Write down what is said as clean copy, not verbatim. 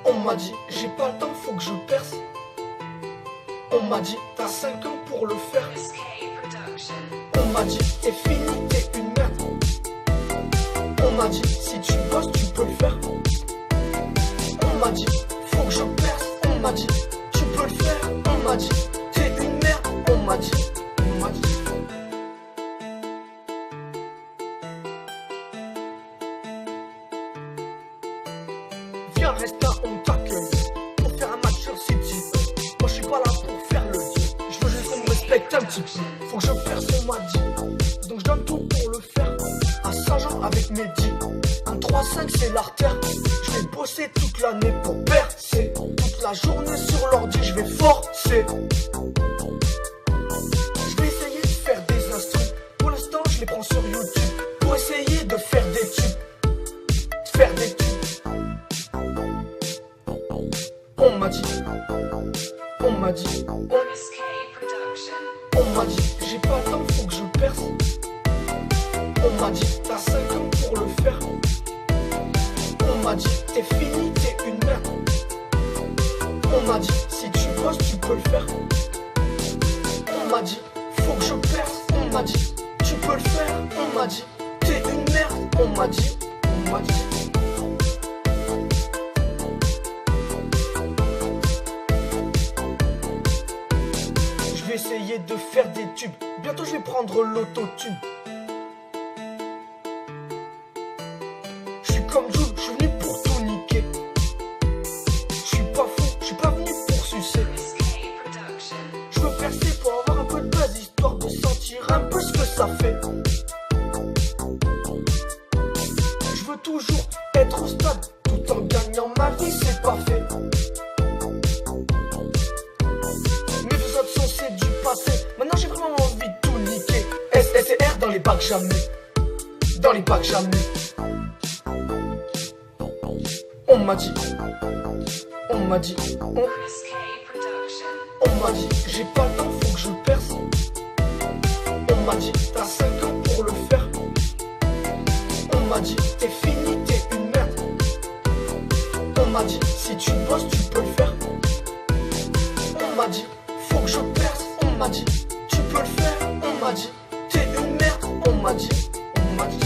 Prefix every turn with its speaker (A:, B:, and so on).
A: On m'a dit, j'ai pas le temps, faut que je perce. On m'a dit, t'as 5 ans pour le faire. On m'a dit, t'es fini, t'es une merde. On m'a dit, si tu bosses, tu peux le faire. On m'a dit, faut que je perce. On m'a dit, tu peux le faire. On m'a dit, t'es une merde. On m'a dit, on m'a dit. Viens, reste là, on t'accueille. Pour faire un match sur City. Moi, je suis pas là pour faire le dieu. Je veux juste qu'on me respecte un petit peu. Faut que je perce, on m'a dit. Donc je donne tout pour le faire. À Saint-Jean avec Mehdi. Un 3-5, c'est l'artère. Je vais bosser toute l'année pour percer. Toute la journée sur l'ordi, je vais forcer. Je vais essayer de faire des instruments. Pour l'instant, je les prends sur YouTube. Pour essayer de faire des tubes. De faire des tubes. On m'a dit, on m'a dit, on m'a dit, j'ai pas le temps, faut que je perce. On m'a dit, t'as 5 ans pour le faire. On m'a dit, t'es fini, t'es une merde. On m'a dit, si tu bosses, tu peux le faire. On m'a dit, faut que je perce. On m'a dit, tu peux le faire. On m'a dit, t'es une merde. On m'a dit, on m'a dit. Je vais essayer de faire des tubes. Bientôt je vais prendre l'autotune. Je suis comme Jules, je suis venu pour tout niquer. Je suis pas fou, je suis pas venu pour sucer. Je veux percer pour avoir un peu de base, histoire de sentir un peu ce que ça fait. Je veux toujours être au stade, tout en gagnant ma vie, c'est pas fait. C'est du passé, maintenant j'ai vraiment envie de tout niquer. SSR dans les bacs jamais. Dans les bacs jamais. On m'a dit, on m'a dit, on m'a dit, j'ai pas le temps, faut que je perce. On m'a dit, t'as 5 ans pour le faire. On m'a dit, t'es fini, t'es une merde. On m'a dit, si tu bosses, tu peux le faire. On m'a dit, faut que je perce, on m'a dit, tu peux le faire, on m'a dit, t'es une merde, on m'a dit, on m'a dit.